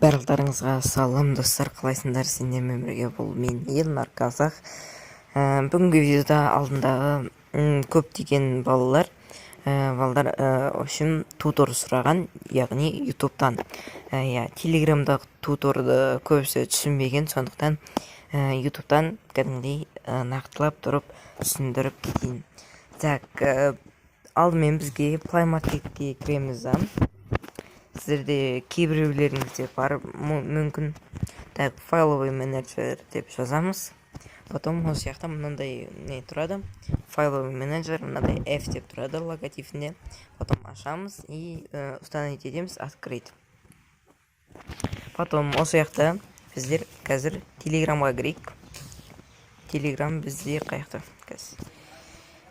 Барлықтарыңызға салам достар, қалайсыңдар? Сендермен бірге бұл мен Елнар Қазақ. Бүгінгі видеода алдындағы көптеген балалар общем тутор сұраған, яғни ютубтан. Телеграмдағы туторды көбісі түсінбеген, сондықтан ютубтан кәдімгідей нақтылап тұрып түсіндіріп кетейін. Так, алдымен бізге Play Marketке кіреміз. Сіздерде кейбіреулеріңізде бар мүмкін. Так, файловый менеджер деп жазамыз. Потом осы жақта мынандай не тұрады. Файловый менеджер, мынандай F деп тұрады логотипінде. Потом ашамыз и установить етеміз, открыть. Потом осы жақта біздер қазір телеграмға кірейік. Телеграм бізде қаяқта қазір.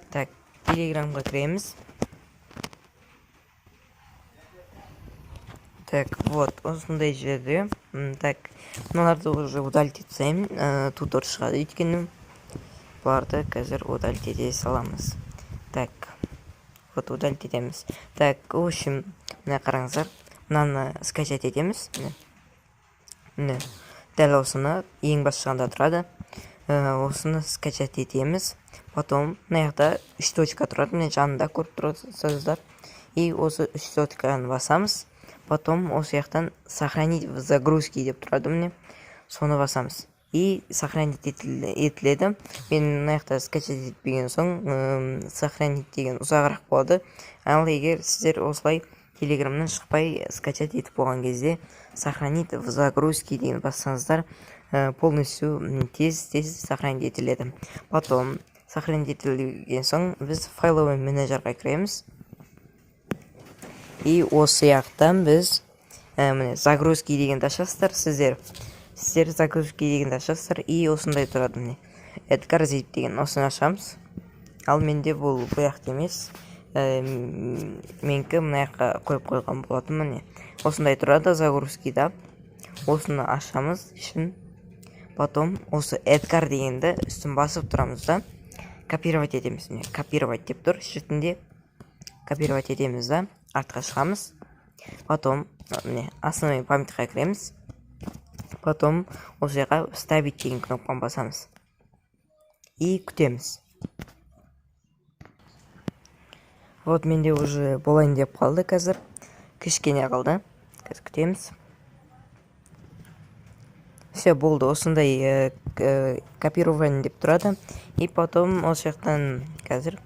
Так, телеграмға кіреміз. Так, вот, осындай жерде. Так, мыналарды уже удалить етсем, тутор шығады өйткені. Бұларды қазір удалить ете саламыз. Так, вот удалить етеміз. Так, в общем, мына қараңыздар, мынаны скачать етеміз. Міне, дәл осыны ең бас жағында тұрады. Осыны скачать етеміз. Потом мына жақта 3 точка тұрады, міне жанында көріп тұрсыздар. И осы 3 точканы басамыз. Потом осы жақтан сохранить в загрузке деп тұрады, міне. Соны басамыз. И сохранить етіледі. Мен мына жақта скачать етпеген соң сохранить деген ұзағырақ болады. Ал егер сіздер осылай телеграмнан шықпай скачать етіп болған кезде сохранить в загрузке деген бассаңыздар, полностью тез сохранить етіледі. Потом сохранить етілген соң біз файловый менеджерға кіреміз. И осы жақтан біз загрузки дегенді ашасыздар. Сіздер загрузки дегенді ашасыздар. И осындай тұрады, міне. Эдгар Зип деген осыны ашамыз. Ал менде бұл бұяқты емес. Менкі мына жаққа қойып қойған болатын, міне. Осындай тұрады загрузкида. Осыны ашамыз үшін. Потом осы Эдгар дегенді үстін басып тұрамыз да. Копировать етеміз, міне. Копировать деп тұр шетінде. Копировать етеміз да. Артқа шығамыз. Потом основной памятқа кіреміз. Потом осы жаққа вставить деген кнопканы басамыз. И күтеміз. Вот менде уже болайын деп қалды қазір. Кішкене қалды. Қазір күтеміз. Все болды. Осындай копирование деп тұрады. И потом осы жақтан қазір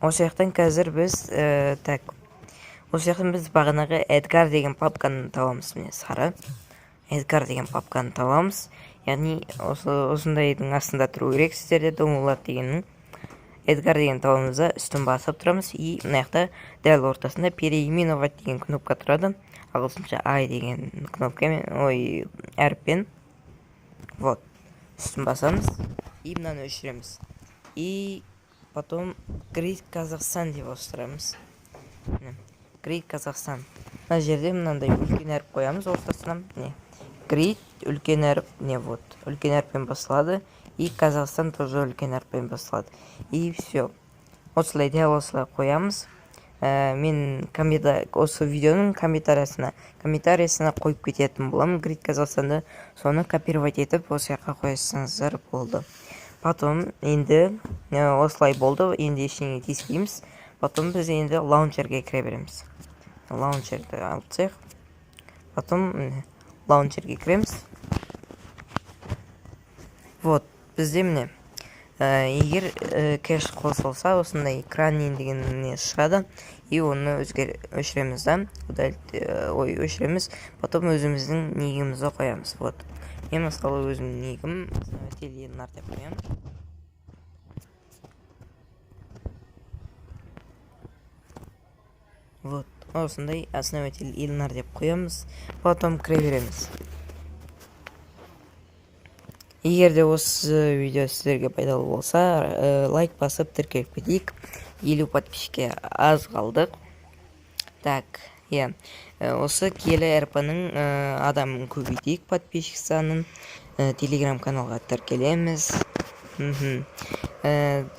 осы жақтан қазір біз осы жақтан біз бағанағы Эдгар деген папканы табамыз, міне, сары Эдгар деген папканы табамыз. Яғни осындайдың астында тұру керек сіздерде доңғылат дегеннің. Эдгар деген табамыз да үстін басып тұрамыз. И мына жақта дәл ортасында переименовать деген кнопка тұрады. Ағылшынша I деген кнопкамен, әріппен. Вот, үстін басамыз. И мынаны өшіреміз. И потом Grid Казахстан деп ауыстырамыз. Grid Казахстан. Мына жерде мынандай үлкен әріп қоямыз ортасына. Grid үлкен әріп, вот, үлкен әріппен басылады. И Казахстан тоже үлкен әріппен басылады. И все. Осылай дәл осылай қоямыз. Мен осы видеоның комментариясына қойып кететін боламын. Grid Казахстанды соны копировать етіп осы жаққа қойсаңыздар болды. Потом енді осылай болды. Енді ештеңе тиіспейміз. Потом біз енді лаунчерге кіре береміз. Лаунчерді алсақ. Потом лаунчерге кіреміз. Вот, бізде міне. Егер кэш қосылса, осындай экраннен деген шығады. И оны өшіреміз да. Өшіреміз. Потом өзіміздің негімізді қоямыз. Вот. Мен мысалы өзімнің негім Елнар деп қоямын. Вот, осындай основатель Елнар деп қоямыз. Потом кіре береміз. Егер де осы видео сіздерге пайдалы болса, лайк басып тіркеліп кетейік. 50 подписчикке аз қалдық. Так, осы келі РП-ның адамын көбейтейік, подписчик санын. Телеграм каналға тіркелеміз.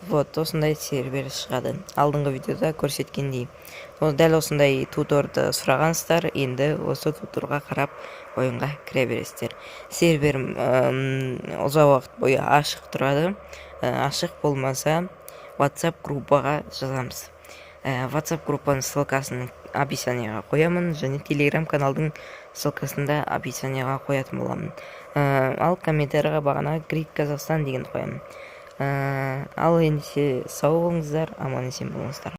Вот осындай сервер шығады. Алдыңғы видеода көрсеткендей. Дәл осындай туторды сұрағансыздар, енді осы туторға қарап ойынға кіре бересіздер. Сервер ұзақ уақыт бойы ашық тұрады. Ашық болмаса WhatsApp группаға жазамыз. WhatsApp группаның ссылкасын описанияға қоямын, және Telegram каналдың ссылкасында описанияға қоятын боламын. Ал комментарияға бағанағы Крик Казахстан деген қоямын. Ал енді сау болыңыздар, аман есен болыңыздар.